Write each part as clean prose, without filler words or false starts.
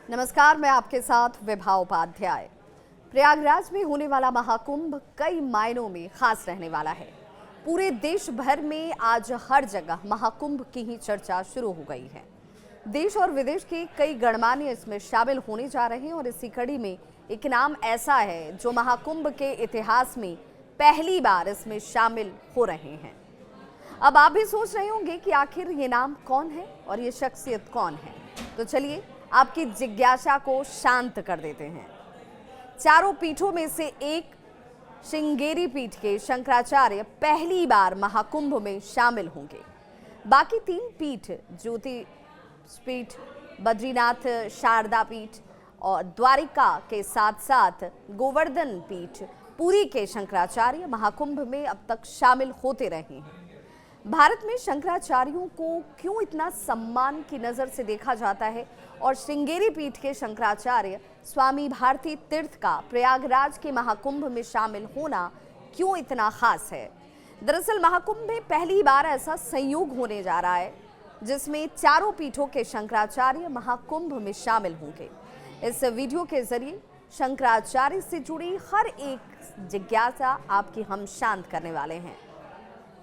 नमस्कार, मैं आपके साथ विभा उपाध्याय। प्रयागराज में होने वाला महाकुंभ कई मायनों में खास रहने वाला है। पूरे देश भर में आज हर जगह महाकुंभ की ही चर्चा शुरू हो गई है। देश और विदेश के कई गणमान्य इसमें शामिल होने जा रहे हैं और इसी कड़ी में एक नाम ऐसा है जो महाकुंभ के इतिहास में पहली बार इसमें शामिल हो रहे हैं। अब आप भी सोच रहे होंगे कि आखिर ये नाम कौन है और ये शख्सियत कौन है, तो चलिए आपकी जिज्ञासा को शांत कर देते हैं। चारों पीठों में से एक श्रृंगेरी पीठ के शंकराचार्य पहली बार महाकुंभ में शामिल होंगे। बाकी तीन पीठ ज्योतिष पीठ, बद्रीनाथ शारदा पीठ और द्वारिका के साथ साथ गोवर्धन पीठ पुरी के शंकराचार्य महाकुंभ में अब तक शामिल होते रहे हैं। भारत में शंकराचार्यों को क्यों इतना सम्मान की नजर से देखा जाता है और श्रृंगेरी पीठ के शंकराचार्य स्वामी भारती तीर्थ का प्रयागराज के महाकुंभ में शामिल होना क्यों इतना खास है? दरअसल महाकुंभ में पहली बार ऐसा संयोग होने जा रहा है जिसमें चारों पीठों के शंकराचार्य महाकुंभ में शामिल होंगे। इस वीडियो के जरिए शंकराचार्य से जुड़ी हर एक जिज्ञासा आपकी हम शांत करने वाले हैं,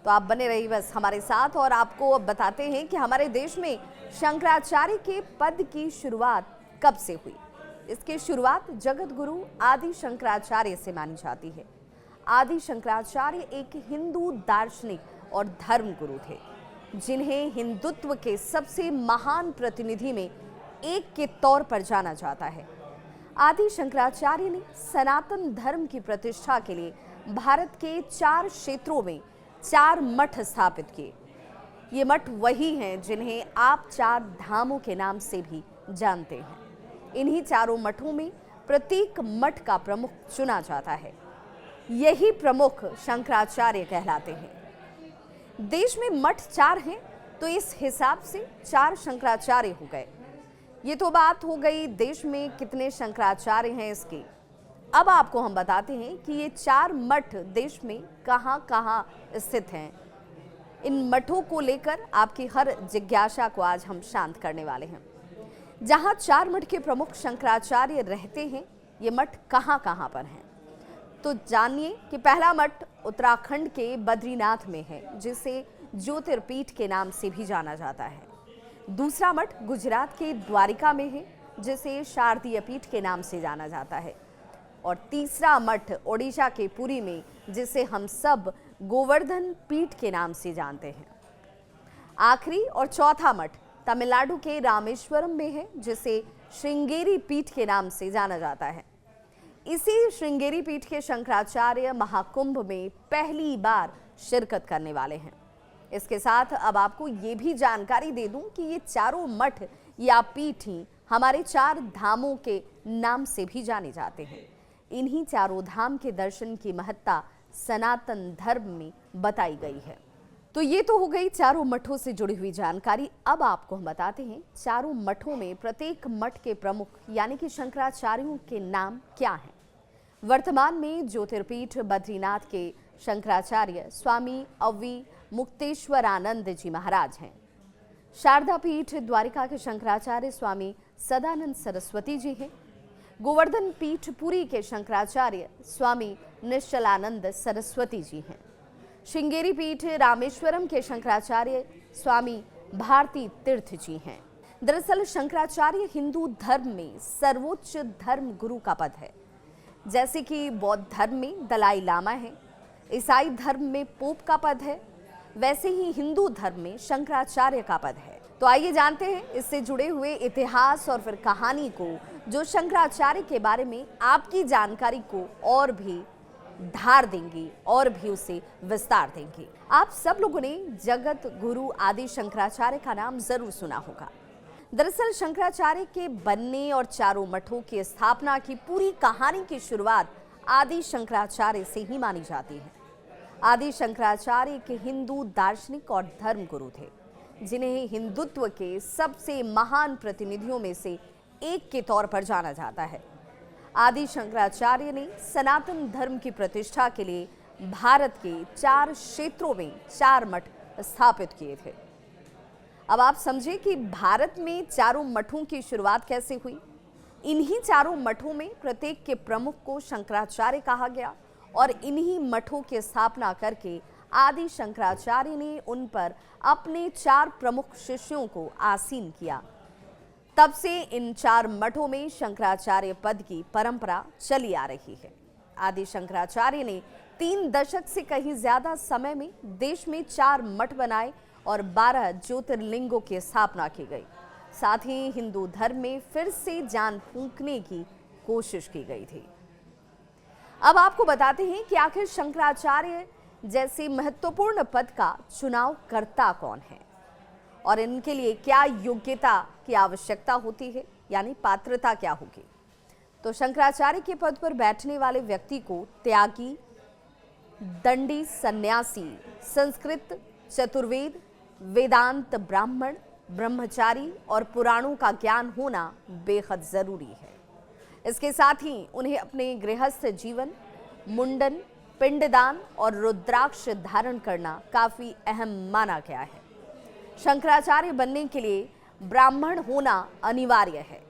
तो आप बने रहिए बस हमारे साथ। और आपको अब बताते हैं कि हमारे देश में शंकराचार्य के पद की शुरुआत कब से हुई। इसकी शुरुआत जगत गुरु आदि शंकराचार्य से मानी जाती है। आदि शंकराचार्य एक हिंदू दार्शनिक और धर्म गुरु थे, जिन्हें हिंदुत्व के सबसे महान प्रतिनिधि में एक के तौर पर जाना जाता है। आदि शंकराचार्य ने सनातन धर्म की प्रतिष्ठा के लिए भारत के 4 क्षेत्रों में 4 मठ स्थापित किए। ये मठ वही हैं जिन्हें आप 4 धामों के नाम से भी जानते हैं। इन्हीं चारों मठों में प्रत्येक मठ का प्रमुख चुना जाता है। यही प्रमुख शंकराचार्य कहलाते हैं। देश में मठ 4 हैं, तो इस हिसाब से 4 शंकराचार्य हो गए। ये तो बात हो गई देश में कितने शंकराचार्य हैं इसकी। अब आपको हम बताते हैं कि ये 4 मठ देश में कहाँ स्थित हैं। इन मठों को लेकर आपकी हर जिज्ञासा को आज हम शांत करने वाले हैं। जहां 4 मठ के प्रमुख शंकराचार्य रहते हैं, ये मठ कहाँ पर हैं, तो जानिए कि पहला मठ उत्तराखंड के बद्रीनाथ में है, जिसे ज्योतिर्पीठ के नाम से भी जाना जाता है। दूसरा मठ गुजरात के द्वारिका में है, जिसे शारदीय पीठ के नाम से जाना जाता है। और तीसरा मठ ओडिशा के पुरी में, जिसे हम सब गोवर्धन पीठ के नाम से जानते हैं। आखिरी और चौथा मठ तमिलनाडु के रामेश्वरम में है, जिसे श्रृंगेरी पीठ के नाम से जाना जाता है। इसी श्रृंगेरी पीठ के शंकराचार्य महाकुंभ में पहली बार शिरकत करने वाले हैं। इसके साथ अब आपको ये भी जानकारी दे दूं कि ये चारों मठ या पीठ ही हमारे 4 धामों के नाम से भी जाने जाते हैं। इन्हीं चारों धाम के दर्शन की महत्ता सनातन धर्म में बताई गई है। तो ये तो हो गई चारों मठों से जुड़ी हुई जानकारी। अब आपको हम बताते हैं चारों मठों में प्रत्येक मठ के प्रमुख यानी कि शंकराचार्यों के नाम क्या हैं। वर्तमान में ज्योतिर्पीठ बद्रीनाथ के शंकराचार्य स्वामी अवि मुक्तेश्वरानंद जी महाराज हैं। शारदा पीठ द्वारिका के शंकराचार्य स्वामी सदानंद सरस्वती जी हैं। गोवर्धन पीठ पुरी के शंकराचार्य स्वामी निश्चलानंद सरस्वती जी हैं। श्रृंगेरी पीठ रामेश्वरम के शंकराचार्य स्वामी भारती तीर्थ जी हैं। दरअसल शंकराचार्य हिंदू धर्म में सर्वोच्च धर्म गुरु का पद है। जैसे कि बौद्ध धर्म में दलाई लामा है, ईसाई धर्म में पोप का पद है, वैसे ही हिंदू धर्म में शंकराचार्य का पद है। तो आइए जानते हैं इससे जुड़े हुए इतिहास और फिर कहानी को, जो शंकराचार्य के बारे में आपकी जानकारी को और भी धार देंगी और भी उसे विस्तार देंगी। आप सब लोगों ने जगत गुरु आदि शंकराचार्य का नाम जरूर सुना होगा। दरअसल शंकराचार्य के बनने और चारों मठों की स्थापना की पूरी कहानी की शुरुआत आदि शंकराचार्य से ही मानी जाती है। आदि शंकराचार्य के हिंदू दार्शनिक और धर्म गुरु थे, जिन्हें हिंदुत्व के सबसे महान प्रतिनिधियों में से एक के तौर पर जाना जाता है। आदि शंकराचार्य ने सनातन धर्म की प्रतिष्ठा के लिए भारत के 4 क्षेत्रों में 4 मठ स्थापित किए थे। अब आप समझे कि भारत में चारों मठों की शुरुआत कैसे हुई। इन्हीं चारों मठों में प्रत्येक के प्रमुख को शंकराचार्य कहा गया और इन्हीं मठों की स्थापना करके आदि शंकराचार्य ने उन पर अपने 4 प्रमुख शिष्यों को आसीन किया। तब से इन 4 मठों में शंकराचार्य पद की परंपरा चली आ रही है। आदि शंकराचार्य ने 3 दशक से कहीं ज्यादा समय में देश में 4 मठ बनाए और 12 ज्योतिर्लिंगों की स्थापना की गई। साथ ही हिंदू धर्म में फिर से जान फूंकने की कोशिश की गई थी। अब आपको बताते हैं कि आखिर शंकराचार्य जैसे महत्वपूर्ण पद का चुनाव करता कौन है और इनके लिए क्या योग्यता की आवश्यकता होती है, यानी पात्रता क्या होगी। तो शंकराचार्य के पद पर बैठने वाले व्यक्ति को त्यागी, दंडी सन्यासी, संस्कृत, चतुर्वेद, वेदांत ब्राह्मण, ब्रह्मचारी और पुराणों का ज्ञान होना बेहद जरूरी है। इसके साथ ही उन्हें अपने गृहस्थ जीवन, मुंडन, पिंडदान और रुद्राक्ष धारण करना काफी अहम माना गया है। शंकराचार्य बनने के लिए ब्राह्मण होना अनिवार्य है,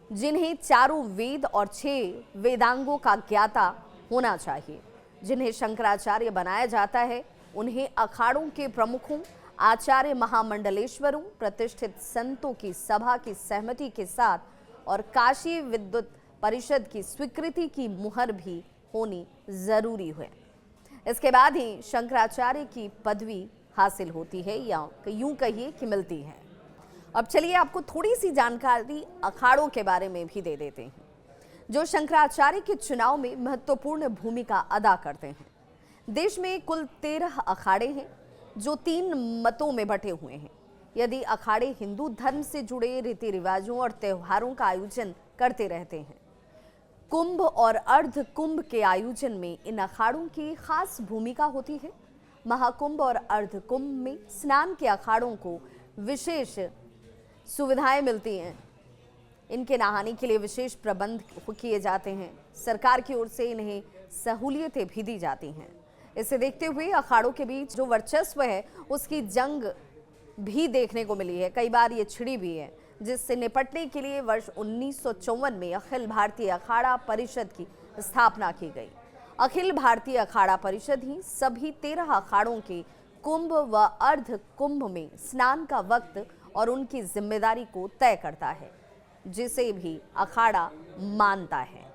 जिन्हें चारों वेद और 6 वेदांगों का ज्ञाता होना चाहिए। जिन्हें शंकराचार्य बनाया जाता है उन्हें अखाड़ों के प्रमुखों, आचार्य महामंडलेश्वरों, प्रतिष्ठित संतों की सभा की सहमति के साथ और काशी विद्युत परिषद की स्वीकृति की मुहर भी होनी जरूरी है। इसके बाद ही शंकराचार्य की पदवी हासिल होती है, या यूं कहिए कि मिलती है। अब चलिए आपको थोड़ी सी जानकारी अखाड़ों के बारे में भी दे देते हैं, जो शंकराचार्य के चुनाव में महत्वपूर्ण भूमिका अदा करते हैं। देश में कुल 13 अखाड़े हैं जो 3 मतों में बंटे हुए हैं। यदि अखाड़े हिंदू धर्म से जुड़े रीति रिवाजों और त्योहारों का आयोजन करते रहते हैं। कुंभ और अर्ध कुंभ के आयोजन में इन अखाड़ों की खास भूमिका होती है। महाकुंभ और अर्ध कुंभ में स्नान के अखाड़ों को विशेष सुविधाएं मिलती हैं। इनके नहाने के लिए विशेष प्रबंध किए जाते हैं। सरकार की ओर से इन्हें सहूलियतें भी दी जाती हैं। इसे देखते हुए अखाड़ों के बीच जो वर्चस्व है उसकी जंग भी देखने को मिली है। कई बार ये छिड़ी भी है, जिससे निपटने के लिए वर्ष 1954 में अखिल भारतीय अखाड़ा परिषद की स्थापना की गई। अखिल भारतीय अखाड़ा परिषद ही सभी 13 अखाड़ों के कुंभ व अर्ध कुंभ में स्नान का वक्त और उनकी जिम्मेदारी को तय करता है, जिसे भी अखाड़ा मानता है।